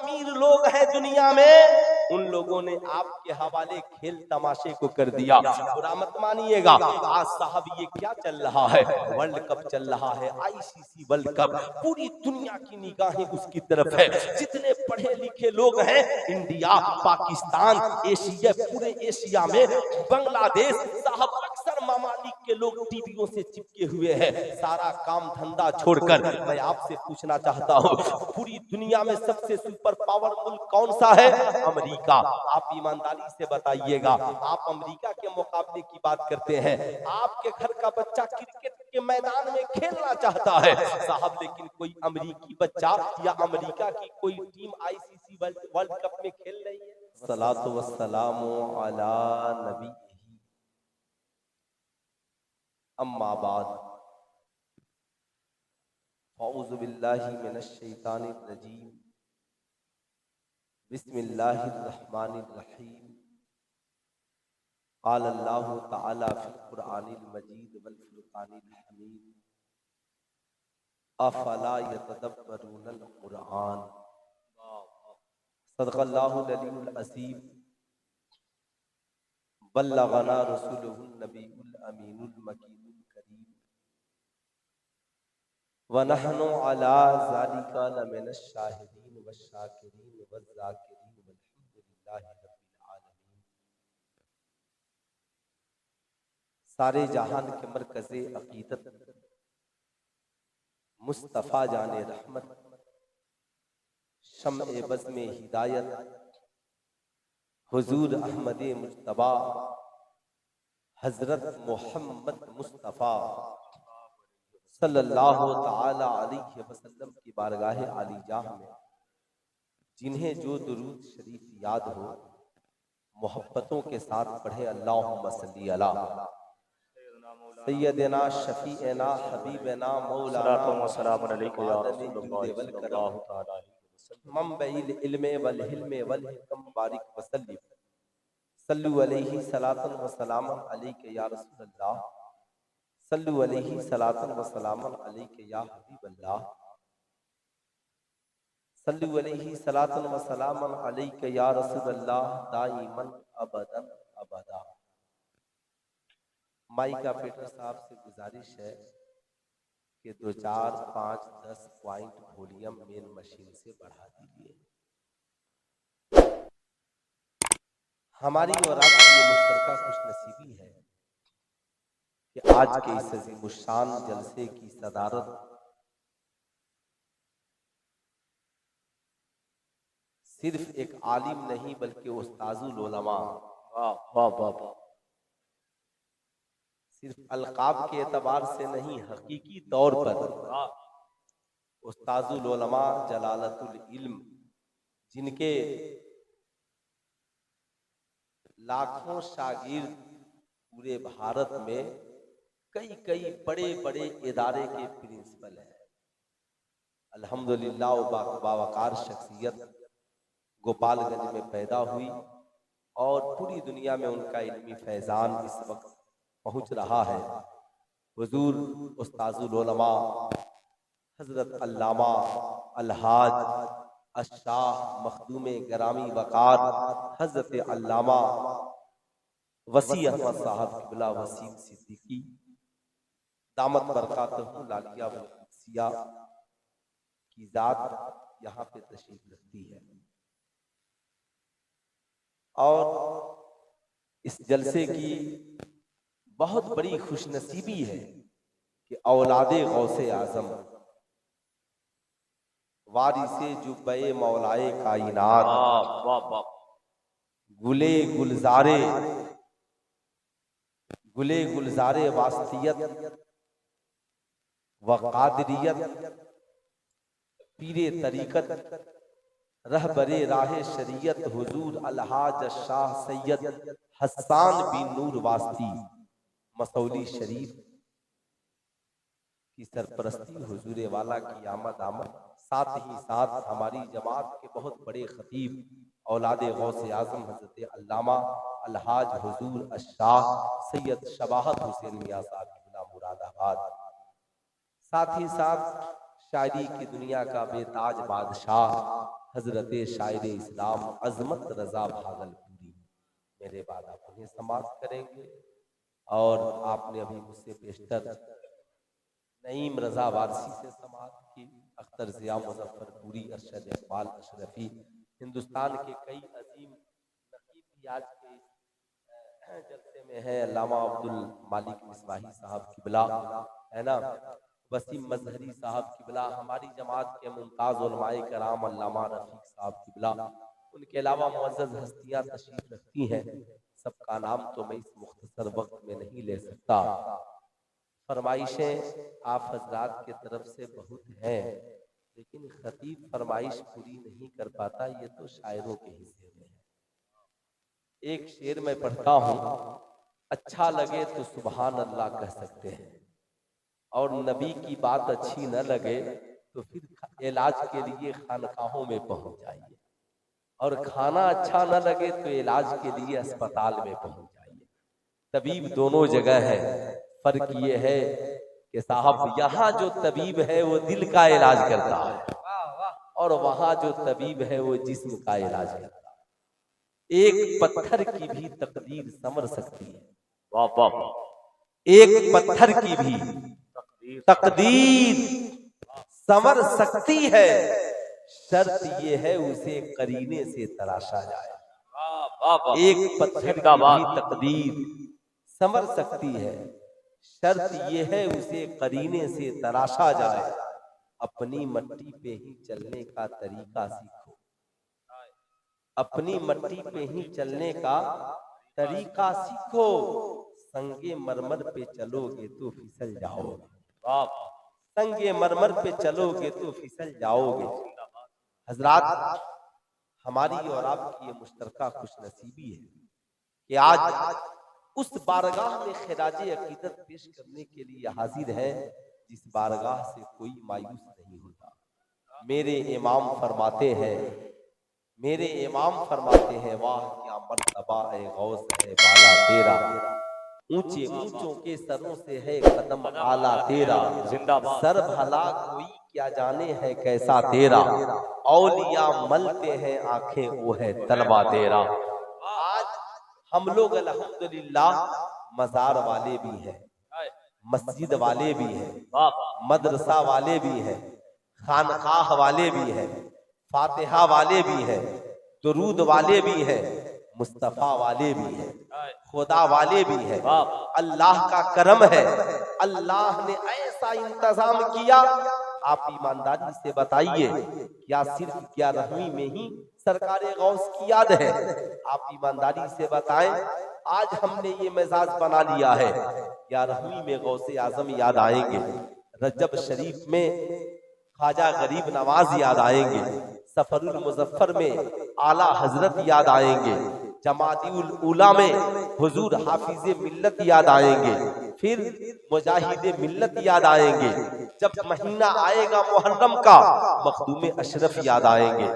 अमीर लोग हैं दुनिया में, उन लोगों ने आपके हवाले खेल तमाशे को कर दिया। बुरा मत मानिएगा, आज साहब ये क्या चल रहा है, वर्ल्ड कप चल रहा है, आईसीसी वर्ल्ड कप, पूरी दुनिया की निगाहें उसकी तरफ है। जितने पढ़े लिखे लोग हैं, इंडिया, पाकिस्तान, एशिया, पूरे एशिया में बांग्लादेश, साहब अक्सर मामालिक के लोग टीवियों से चिपके हुए हैं। सारा काम धंधा छोड़कर मैं आपसे पूछना चाहता हूँ, पूरी दुनिया में सबसे सुपर पावर मुल्क कौन सा है? अमेरिका। आप ईमानदारी से बताइएगा, आप अमेरिका के मुकाबले की बात करते हैं, आपके घर का बच्चा क्रिकेट के मैदान में खेलना चाहता है साहब, लेकिन कोई अमेरिकी बच्चा या अमेरिका की कोई टीम आईसीसी वर्ल्ड कप में खेल रही है? सलातो वस्सलामु अला नबी अम्मा बाद, औज़ु बिल्लाहि मिनश शैतानिर रजीम, बिस्मिल्लाहिर रहमानिर रहीम। क़ाल अल्लाहु तआला फ़िल क़ुरआनिल मजीद वल फ़ुरक़ानिल हमीद, अफ़ला यतदब्बरूनल क़ुरआन। सदक़ल्लाहुल अलीयुल अज़ीम, बल्लग़ना रसूलुहुन नबियुल अमीनुल मकीनुल करीम, व नहनु अला ज़ालिका लमिनश शाहिदीन वश्शाकिरीन वज़्ज़ाकिरीन वल्हम्दुलिल्लाहि रब्बिल आलमीन। सारे जहान के मरकज़े अक़ीदत मुस्तफ़ा जाने रहमत, शम्अ बज़्म हिदायत, हुज़ूर अहमद मुज्तबा हज़रत मोहम्मद मुस्तफ़ा सल्लल्लाहु तआला अलैहि वसल्लम की बारगाह आलीजाह में जिन्हें जो दुरूद शरीफ याद हो, मोहब्बतों के साथ पढ़े अल्लाहुम्मा सल्ली अला सय्यदना शफीअना हबीबना मौलाना मंबइल इल्म वल हिल्म वल हिकम बारिक वसल्लिम, सल्लु अलैहि सलातन व सलामन अलैका या रसूलल्लाह, सल्लु अलैहि सलातन व सलामन अलैका या हबीबल्लाह, सल्लु अलैहि सलातन व सलामन अलैका या रसूलल्लाह दाइमन अबदन अबदा। माइक ऑपरेटर साहब से गुजारिश है कि 2, 4, 5, 10 पॉइंट वॉल्यूम मेन मशीन से बढ़ा दीजिए। हमारी और आपकी ये मुश्तरका खुशनसीबी है कि आज के इस अज़ीमुश्शान जलसे की सदारत सिर्फ एक आलिम नहीं बल्कि उस्ताजुल उलमा, सिर्फ अलकाब के एतबार से नहीं, हकीकी तौर पर उस्ताजुल उलमा जलालतुल इल्म, जिनके लाखों शागिर्द पूरे भारत में कई बड़े बड़े इदारे के प्रिंसिपल हैं। अल्हम्दुलिल्लाह बावकार शख्सियत गोपालगंज में पैदा हुई और पूरी दुनिया में उनका इल्मी फैज़ान इस वक्त पहुँच रहा है। हुजूर उस्ताजुल उलमा हज़रत अल्लामा अलहाज अशाह मखदूम ग्रामी वकार हज़रत अल्लामा वसी अहमद साहब क़िबला वसीम सिद्दीकी दामत बरकातहू लालिया वसिया की ज़ात यहाँ पे तशरीफ रखती है। और इस जलसे की बहुत बड़ी खुशनसीबी है कि औलादे गौसे आज़म वारिसे जुब्बे मौलाए कायनात गुले गुलजारे वास्तियत व कादरियत पीरे तरीकत रहबरे राहे शरीयत हुजूर अलहाज शाह सैयद हसन बिन नूर वास्ती मसौली शरीफ की सरपरस्ती हुजूर वाला की आमद, साथ ही साथ हमारी जमात के बहुत बड़े खतीब औलादे गौसे आज़म हज़रत अल्लामा अलहाज हुजूर अशाह सैयद शबाहत हुसैन मियां साहब क़िबला मुरादाबाद, साथ ही साथ शायरी की दुनिया का बेताज बादशाह हजरत शायर इस्लाम अजमत रजा भागलपुरी मेरे बाद आप उन्हें समाप्त करेंगे। और आपने अभी मुझसे पेशतर नईम रजा वारसी से समाप्त की, अख्तर जिया मुजफ्फरपुरी, अरशद इकबाल अशरफी, हिंदुस्तान के कई अजीम नकीब भी आज के जलसे में है। अल्लामा अब्दुल मालिक मिसबाही साहब किबला है ना, वसीम मजहरी साहब किबला, हमारी जमात के मुमताज उलमाए कराम अल्लामा रफीक साहब किबला, उनके अलावा मुअज़्ज़ज़ हस्तियां तशरीफ रखती हैं। सबका नाम तो मैं इस मुख्तसर वक्त में नहीं ले सकता। फरमाइशें आप हजरात के तरफ से बहुत हैं, लेकिन खतीब फरमाइश पूरी नहीं कर पाता, ये तो शायरों के हिस्से में है। एक शेर मैं पढ़ता हूँ, अच्छा लगे तो सुभान अल्लाह कह सकते हैं, और नबी की बात अच्छी न लगे तो फिर इलाज के लिए खानकाहों में पहुंच जाइए, और खाना अच्छा न लगे तो इलाज के लिए अस्पताल में पहुंच जाइए। तबीब दोनों जगह है, फर्क ये है कि साहब यहाँ जो तबीब है वो दिल का इलाज करता है, और वहां जो तबीब है वो जिस्म का इलाज करता है। एक पत्थर की भी तकदीर संवर सकती है, वाह वाह, एक पत्थर की भी तकदीर संवर सकती है, शर्त ये है उसे करीने से तराशा जाए। एक पत्थर की भी तकदीर संवर सकती है, शर्त ये है उसे करीने से तराशा जाए। अपनी मट्टी पे ही चलने का तरीका सीखो, अपनी मट्टी पे ही चलने का तरीका सीखो, संगे मरमर पे चलोगे तो फिसल जाओगे, संगे मरमर पे चलोगे तो फिसल जाओगे। हजरात, हमारी और आपकी ये मुश्तरका खुशनसीबी है कि आज उस बारगाह में खिराजे अकीदत पेश करने के लिए हाजिर है जिस बारगाह से कोई मायूस नहीं होता। मेरे इमाम फरमाते हैं, मेरे इमाम फरमाते हैं, वाह क्या मर्तबा है गौस है बाला तेरा, ऊंचे ऊंचों के सरों से है कदम आला तेरा, जिंदाबाद सर भला कोई क्या जाने है कैसा तेरा, औलिया मलते हैं आंखें वो है तलवा तेरा। आज हम लोग अल्हम्दुलिल्लाह मजार वाले भी हैं, मस्जिद वाले भी हैं, मदरसा वाले भी हैं, खानकाह वाले भी हैं, फातिहा वाले भी हैं, दुरूद वाले भी हैं, मुस्तफा वाले भी हैं, खुदा वाले भी हैं। अल्लाह का करम है, अल्लाह ने ऐसा इंतजाम किया। आप ईमानदारी से बताइए, क्या सिर्फ क्या रहमी में ही सरकारे गौस की याद है? आप ईमानदारी से बताएं, आज हमने ये मिजाज बना लिया है, क्या रहमी में गौसे आजम याद आएंगे, रजब शरीफ में ख्वाजा गरीब नवाज याद आएंगे, सफरुल मुजफ्फर में आला हजरत याद आएंगे, जमातिउल उला में हुजूर हाफिज मिल्लत याद आएंगे, फिर मुजाहिद मिल्लत याद आएंगे। जब महीना आएगा मुहर्रम का, मखदूम अशरफ याद आएंगे,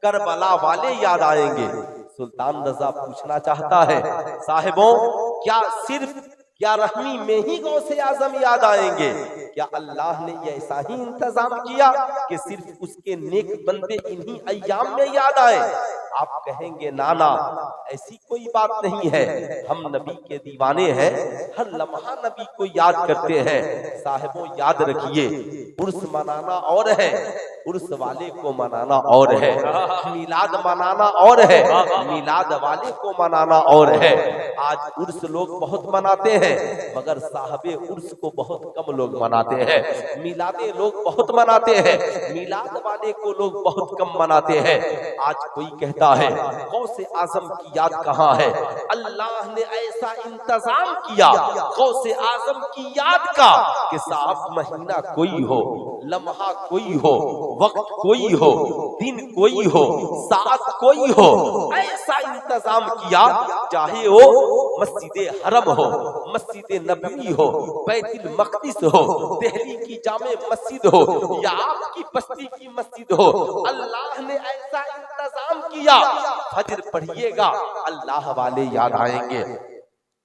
करबला वाले याद आएंगे। सुल्तान रजा पूछना चाहता है, साहिबों क्या सिर्फ क्या रहमी में ही गौसे आजम याद आएंगे? क्या अल्लाह ने ऐसा ही इंतजाम किया कि सिर्फ उसके नेक बंदे इन्हीं अय्याम में याद आए? आप कहेंगे नाना ऐसी कोई बात नहीं है, हम नबी के दीवाने हैं, हर लम्हा नबी को याद करते हैं। साहिबों याद रखिए, उर्स मनाना और है, उर्स वाले को मनाना और है, मिलाद मनाना और है, मिलाद वाले को मनाना और है। आज उर्स लोग बहुत मनाते हैं, मगर साहबे उर्स को बहुत कम लोग मनाते हैं। मिलादे लोग बहुत मनाते हैं, मिलाद वाले को लोग बहुत कम मनाते हैं। आज कोई कहता है गौसे आजम की याद कहाँ है? अल्लाह ने ऐसा इंतजाम किया गौसे आजम की याद का कि साहब महीना कोई हो, लम्हा कोई हो, वक्त कोई हो, दिन कोई हो, साथ कोई हो, ऐसा इंतजाम किया, चाहे वो मस्जिद हरम हो, मस्जिद नबवी हो, बैतुल मक़दिस हो, दिल्ली की जामे मस्जिद हो, या आपकी बस्ती की मस्जिद हो, अल्लाह ने ऐसा इंतजाम किया। फजर पढ़िएगा, अल्लाह वाले याद आएंगे,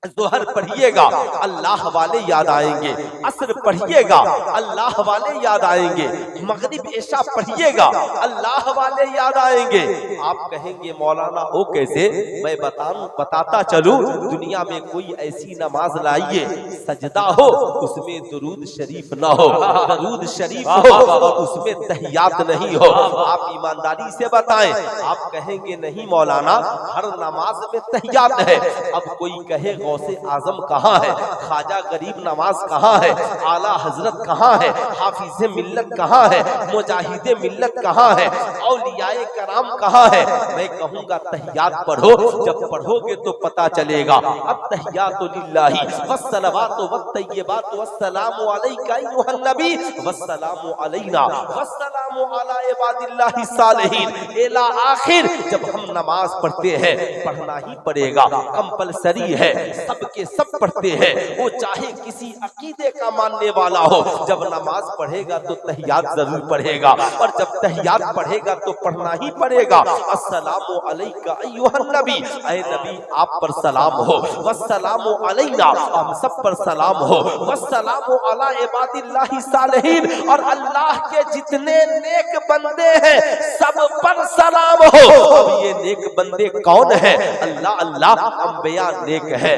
जोहर पढ़िएगा अल्लाह वाले याद आएंगे, असर पढ़िएगा अल्लाह वाले याद आएंगे, मगरिब ऐशा पढ़िएगा अल्लाह वाले याद आएंगे। आप कहेंगे मौलाना वो कैसे? मैं बताता चलूं। दुनिया में कोई ऐसी नमाज लाइए सजदा हो उसमें दुरूद शरीफ ना हो, दरूद शरीफ हो और उसमें तहियात नहीं हो। आप ईमानदारी से बताएं। आप कहेंगे नहीं मौलाना हर नमाज में तहियात है। अब कोई कहे गौसे आजम कहाँ है, ख्वाजा गरीब नवाज कहाँ है, आला हजरत कहाँ है, हाफिज मिल्लत कहाँ है, मुजाहिद मिल्लत कहाँ है, औलियाए कराम कहाँ है? मैं कहूँगा तहियात पढ़ो। जब पढ़ोगे तो पता चलेगा। अब तहियातु लिल्लाहि वस्सलावातु वत्तय्यिबातु वस्सलामु अलैका अय्युहन नबी वस्सलामु अलैना वस्सलामु अला इबादिल्लाहि सालिहीन इला आखिर। जब हम नमाज पढ़ते हैं पढ़ना ही पड़ेगा, कंपलसरी है, सबके सब पढ़ते हैं, वो चाहे किसी अकीदे का मानने वाला हो। जब नमाज पढ़ेगा तो तहियात जरूर पढ़ेगा, और जब तहियात पढ़ेगा तो पढ़ना ही पड़ेगा। अस्सलामु अलैका अय्युहन नबी, ऐ नबी आप पर सलाम हो, वस्सलामु अलैना हम सब पर सलाम हो, वस्सलामु अला इबादिल्लाहि सालिहीन और अल्लाह के जितने नेक बंदे हैं सब पर सलाम हो। अब ये नेक बंदे कौन है? अल्लाह अल्लाह अंबिया नेक है,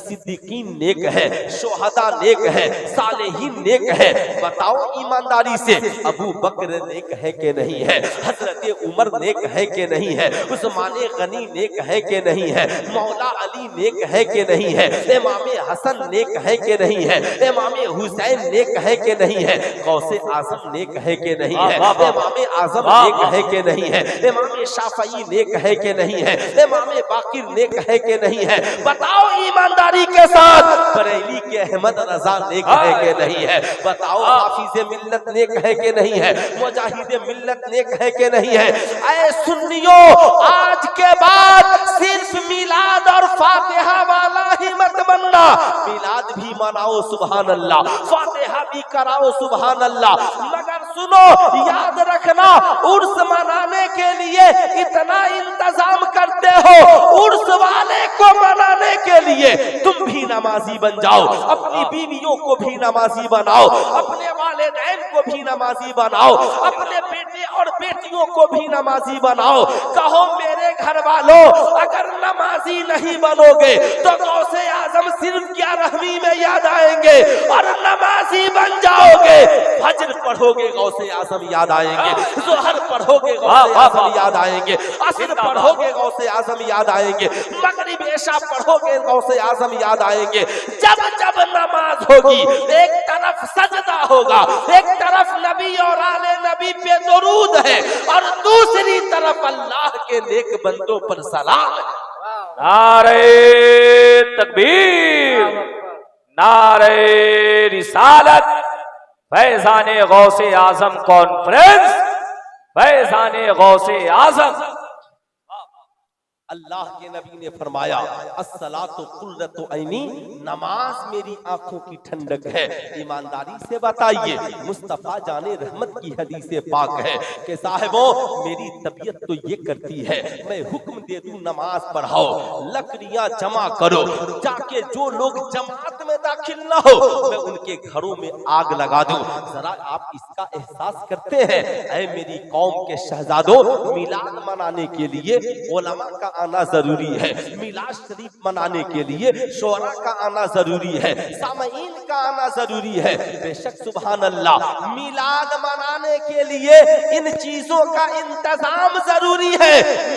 सिद्दीकीन नेक है, शोहदा नेक है, सालेहीन नेक है। बताओ ईमानदारी से अबू बकर नेक है कि नहीं है? हजरत उमर नेक है कि नहीं है? उस्मान गनी नेक है कि नहीं है? मौला अली नेक है कि नहीं है? इमाम हसन नेक है कि नहीं है? इमाम हुसैन नेक है कि नहीं है? गौसे आजम नेक है कि नहीं है? इमाम आजम नेक है कि नहीं है? इमाम शाफई नेक है कि नहीं है? इमाम बाकिर नेक है कि नहीं है? बताओ ईमानदारी के साथ बरेली के अहमद रजा नेक है कि नहीं है? बताओ हाफिज मिल्लत नेक है कि नहीं है? मुजाहिद मिल्लत नेक है कि नहीं है? ऐ सुन्नियों, आज के बाद सिर्फ मिलाद और फातिहा वाला ही मत बनना। मिलाद भी मनाओ सुभान अल्लाह, फातिहा भी कराओ सुभान अल्लाह, मगर सुनो याद रखना उर्स मनाने के लिए इतना इंतजाम करते हो, उर्स वाले को मनाने के लिए तुम भी नमाजी बन जाओ, अपनी बीवियों को भी नमाजी बनाओ, अपने वालिदैन को भी नमाजी बनाओ, अपने बेटे और बेटियों को भी नमाजी बनाओ। कहो मेरे घर वालों अगर नमाजी नहीं बनोगे तो गौसे आजम सिर्फ 11वीं में याद आएंगे, और नमाजी बन जाओगे फज्र पढ़ोगे गौसे आजम याद आएंगे, जोहर पढ़ोगे गौसे आजम याद आएंगे, असर पढ़ोगे गौसे आजम याद आएंगे, मगरिब ऐशा पढ़ोगे गौसे आजम याद आएंगे। जब जब नमाज होगी एक तरफ सजदा होगा, एक तरफ नबी और आले नबी पे दुरूद है, और दूसरी तरफ अल्लाह के नेक बंदों पर सलाम है। नारे तकबीर, नारे रिसालत, फैजाने गौसे आजम कॉन्फ्रेंस, फैजाने गौसे आजम। अल्लाह के नबी ने फरमाया अस्सलातु कुर्रतु ऐनी, नमाज मेरी आंखों की ठंडक है। ईमानदारी से बताइए, मुस्तफा जाने रहमत की हदीस पाक है कि साहिबों मेरी तबीयत तो ये करती है, मैं हुक्म दे दूं नमाज पढ़ाओ, लकड़ियां जमा करो, जाके जो लोग जमात में दाखिल ना हो मैं उनके घरों में आग लगा दूं। जरा आप इसका एहसास करते हैं? ऐ मेरी कौम के शहजादों, मिलाद मनाने के लिए उलमा का आना जरूरी है, मिलाद शरीफ मनाने के लिए शोरा का आना जरूरी है, सामईन का आना जरूरी है। बेशक सुभान अल्लाह, मिलाद मनाने के लिए इन चीजों का इंतजाम जरूरी है,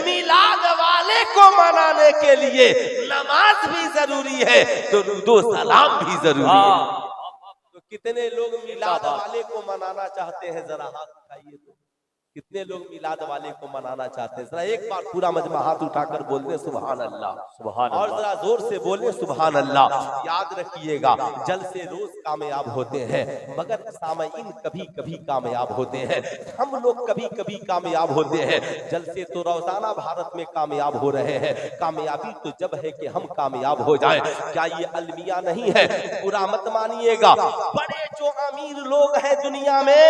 मिलाद वाले को मनाने के लिए नमाज भी जरूरी है, दुरूदो सलाम भी जरूरी है। तो कितने लोग मिलाद वाले को मनाना चाहते हैं? जरा हाथ उठाइए। तो कितने लोग मिलाद वाले को मनाना चाहते हैं? जरा एक बार पूरा मजमा हाथ उठाकर बोल दे सुभान अल्लाह, सुभान अल्लाह, और जरा जोर से बोले सुभान अल्लाह। याद रखिएगा जल से रोज कामयाब होते हैं, मगर सामईन कभी कभी कामयाब होते हैं, हम लोग कभी कभी कामयाब होते हैं। जल से तो रोजाना भारत में कामयाब हो रहे हैं, कामयाबी तो जब है कि हम कामयाब हो जाएं। क्या ये अलमिया नहीं है? बुरा मत मानिएगा, बड़े जो अमीर लोग हैं दुनिया में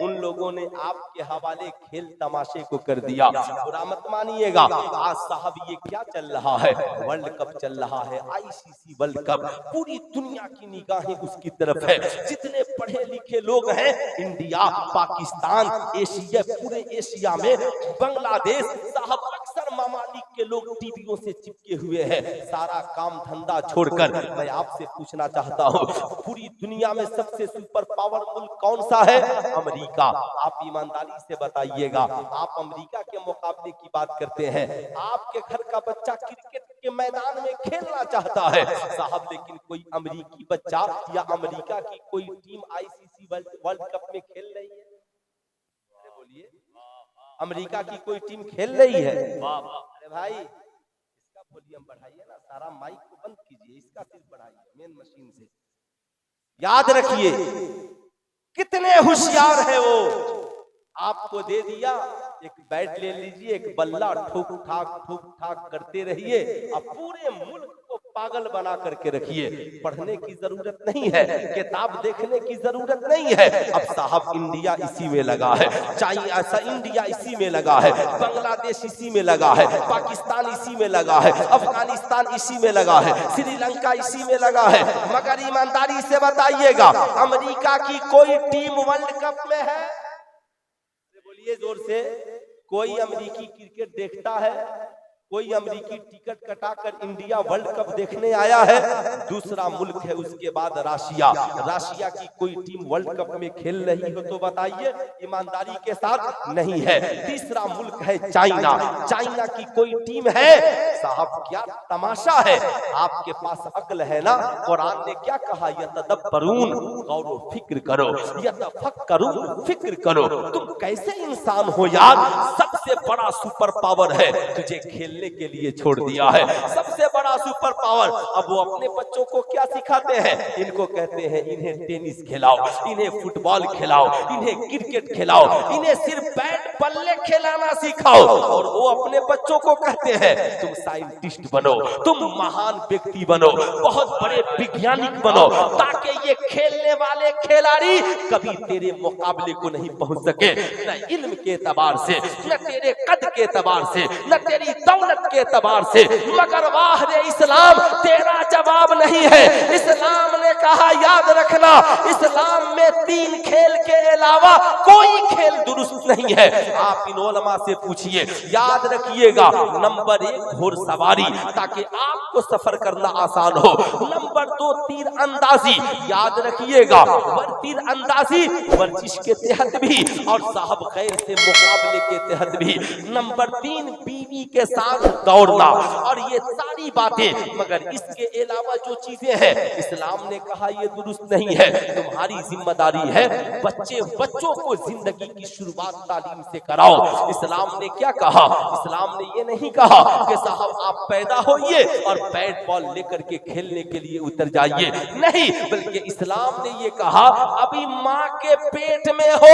उन लोगों ने आपके हवाले खेल तमाशे को कर दिया। बुरा मत मानिएगा, आज साहब ये क्या चल रहा है, वर्ल्ड कप चल रहा है, आईसीसी वर्ल्ड कप, पूरी दुनिया की निगाहें उसकी तरफ है। जितने पढ़े लिखे लोग हैं, इंडिया, पाकिस्तान, एशिया, पूरे एशिया में बांग्लादेश, साहब अक्सर ममालिक के लोग टीवियों से चिपके हुए हैं। सारा काम धंधा छोड़कर मैं आपसे पूछना चाहता हूँ, पूरी दुनिया में सबसे सुपर पावर मुल्क कौन सा है? अमेरिका। आप ईमानदारी से बताइएगा, आप अमेरिका के मुकाबले की बात करते हैं, आपके घर का बच्चा क्रिकेट के मैदान में खेलना चाहता है साहब, लेकिन कोई अमेरिकी बच्चा या अमेरिका की कोई टीम आईसीसी वर्ल्ड कप में खेल रही है? बोलिए, अमेरिका की कोई टीम खेल रही है? अरे भाई, इसका वॉल्यूम बढ़ाइए ना, सारा माइक को बंद कीजिए, इसका सिर्फ बढ़ाइए मेन मशीन से। याद रखिए, कितने होशियार है वो। आपको दे दिया, एक बैट ले लीजिए, एक बल्ला ठोक ठाक करते रहिए, अब पूरे मुल्क को पागल बना करके रखिए। पढ़ने की जरूरत नहीं है, किताब देखने की जरूरत नहीं है। अब साहब इंडिया इसी में लगा है, चाइना, इंडिया इसी में लगा है, बांग्लादेश इसी में लगा है, पाकिस्तान इसी में लगा है, अफगानिस्तान इसी में लगा है, श्रीलंका इसी में लगा है। मगर ईमानदारी से बताइएगा, अमेरिका की कोई टीम वर्ल्ड कप में है? बोलिए जोर से, कोई अमेरिकी क्रिकेट देखता है? कोई अमेरिकी टिकट कटाकर इंडिया वर्ल्ड कप देखने आया है? दूसरा मुल्क है उसके बाद रशिया। रशिया की कोई टीम वर्ल्ड कप में खेल रही हो तो बताइए, ईमानदारी के साथ नहीं है। तीसरा मुल्क है चाइना। चाइना की कोई टीम है? साहब क्या तमाशा है, आपके पास अक्ल है ना? कुरान ने क्या कहा, यतदब्बरून, गौर व फिक्र करो, यतफक्करून, फिक्र करो। तुम कैसे इंसान हो यार, सबसे बड़ा सुपर पावर है, तुझे खेलने के लिए छोड़ दिया है, सबसे बड़ा सुपर पावर। अब वो अपने बच्चों को क्या सिखाते हैं? इनको कहते हैं इन्हें टेनिस खिलाओ, इन्हें फुटबॉल खिलाओ, इन्हें क्रिकेट खिलाओ, इन्हें सिर्फ बैट बल्ले खिलाना सिखाओ। और वो अपने बच्चों को कहते हैं तुम साइंटिस्ट बनो, तुम महान व्यक्ति बनो, बहुत बड़े वैज्ञानिक बनो, ताकि ये खेलने वाले खिलाड़ी कभी तेरे मुकाबले को नहीं पहुंच सके, न इल्म के एतबार से, न तेरे कद के एतबार से, न तेरी दौलत के एतबार से। मगर वाह रे इस्लाम, तेरा जवाब नहीं है। इस्लाम ने कहा, याद रखना, इस्लाम में 3 खेल के अलावा कोई खेल दुरुस्त नहीं है। आप इन उलमा से पूछिए, याद रखिएगा, नंबर 1 घोड़सवारी, ताकि आपको सफर करना आसान हो। नंबर 2 तीर अंदाजी, याद रखिएगा, तीर अंदाजी वर्जिश के तहत भी और साहब गैर से मुकाबले के तहत भी। नंबर 3 बीवी के साथ दौड़ना, और ये सारी बातें। मगर इसके अलावा जो चीजें हैं, इस्लाम ने कहा ये दुरुस्त नहीं है। तुम्हारी जिम्मेदारी है बच्चों को जिंदगी की शुरुआत तालीम से कराओ। इस्लाम ने क्या कहा? इस्लाम ने ये नहीं कहा कि साहब आप पैदा होइए और बैट बॉल लेकर के खेलने के लिए उतर जाइए, नहीं, बल्कि इस्लाम ने ये कहा अभी माँ के पेट में हो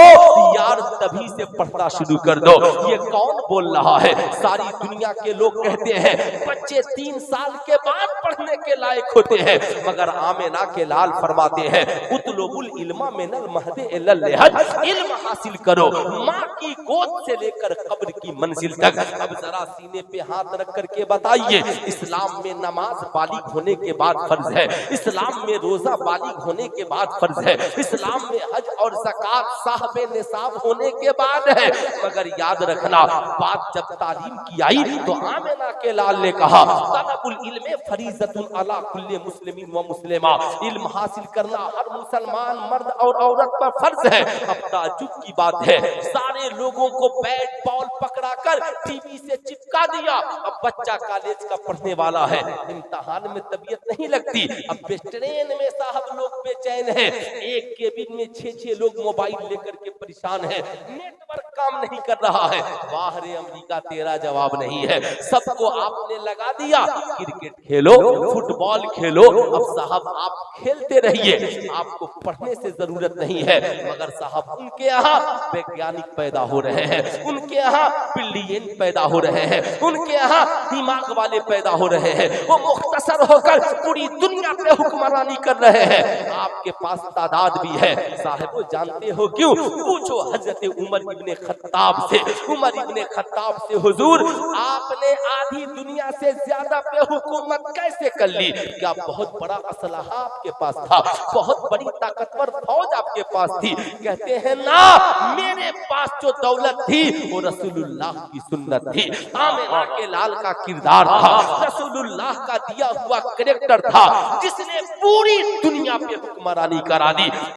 यार, तभी से पढ़ना शुरू कर दो। ये कौन बोल रहा है? सारी दुनिया के लोग कहते हैं बच्चे 3 साल के बाद पढ़ने के लायक होते हैं, मगर आमिना के लाल फरमाते हैं उतलुबुल इल्मा मिनल महदे इलल लहद, इल्म हासिल करो माँ की गोद से लेकर कब्र की मंजिल तक। अब जरा सीने पे हाथ रख करके बताइए, इस्लाम में नमाज बालिग होने के बाद फर्ज है, इस्लाम में रोजा बालिग होने के बाद फर्ज है, इस्लाम में हज और ज़कात साहबे निसाब होने के बाद है। मगर याद रखना, बात जब तालीम की आई तो आमिना के लाल ने कहा तलबुल इल्म फरीज़तुन अला कुल्ले मुस्लिमीन व मुस्लिमा, इल्म हासिल करना हर मुसलमान मर्द और औरत पर फर्ज है। अब ताज्जुब की बात है, सारे लोगों को बैट बॉल पकड़ाकर टीवी से चिपका दिया। अब बच्चा कॉलेज का पढ़ने वाला है, इम्तिहान में तबीयत नहीं लगती, अब ट्रेन में साहब लोग बेचैन है, एक केबिन में 6-6 लोग मोबाइल लेकर के परेशान है, नेटवर्क का काम नहीं कर रहा है। बाहर अमेरिका तेरा जवाब नहीं है। सबको आपने लगा दिया, क्रिकेट खेलो, फुटबॉल खेलो, अब साहब आप खेलते रहिए, आपको पढ़ने से जरूरत नहीं है। मगर साहब उनके यहाँ वैज्ञानिक पैदा हो रहे हैं, उनके यहाँ बिलियन पैदा हो रहे हैं, उनके यहाँ दिमाग वाले पैदा हो रहे हैं, वो मुख्तसर होकर पूरी दुनिया पे हुक्मरानी कर रहे हैं। आपके पास तादाद भी है साहब, वो जानते हो क्यों? पूछो हजरत उमर इब्ने खत्ताब से। उमर इब्ने खत्ताब से, हुजूर आपने आधी दुनिया से ज्यादा पे हुकूमत कैसे कर ली? क्या बहुत बड़ा असलहा आपके पास था, बहुत बड़ी ताकतवर फौज आपके पास थी? कहते हैं ना, मेरे पास जो दौलत थी वो रसूलुल्लाह की सुन्नत थी, आमिना के लाल का किरदार था, रसूलुल्लाह का दिया हुआ कैरेक्टर था, जिसने पूरी दुनिया पे हुक्मरानी करा दी।